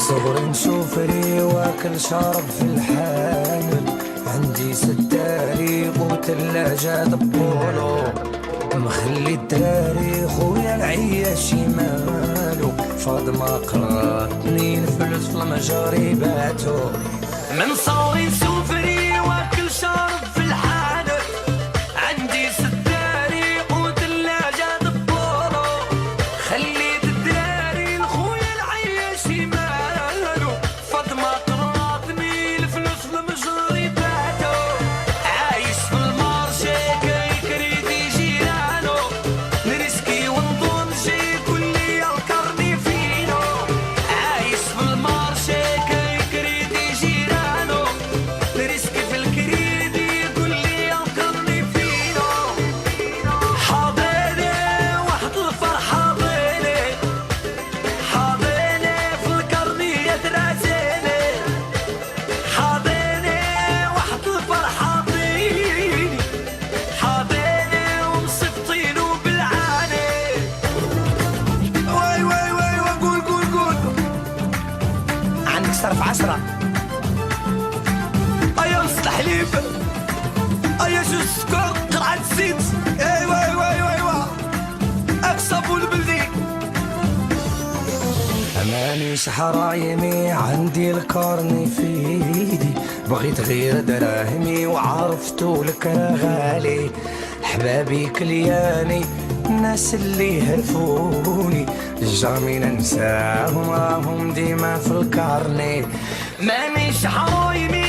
صغري نشوفري واكل شارب في الحانوت، عندي ستاري وثلاجة دبولو، مخلي الدراري خويا العياش مالو، فاطمة قراتني الفلوس في المجاري باتو. من صغري نشوفري واكل شارب في الحانوت، عندي ستاري وثلاجة دبولو، خليت الدراري لخويا العياش مالو، فاطمة قراتني الفلوس في المجاري باتو. عايش في المارشي كي كريدي جيرانو، نرسكي ونضون جي يقول لي الكرني فينو. عايش في المارشي كي كريدي جيرانو، نرسكي في الكريدي يقول لي الكرني فينو. حاضيني واحد الفرحة ضيني، حاضيني في الكرنية دراسيني، حاضيني واحد الفرحة ضيني، حاضيني ومصفتينو بالعاني. واي واي واي قول قول قول. عندك صرف 10 ايا وسط حليب ايا جوز سكر قرعة زيت. ايوا ايوا ايوا ايوا اكسبوا البلدي. مانيش حرايمي عندي الكارني في ايدي، بغيت غير دراهمي وعرفتو لك غالي. حبابي كلياني الناس اللي هرفوني، جامي ننساهم راهم ديما في الكارني. مانيش حرايمي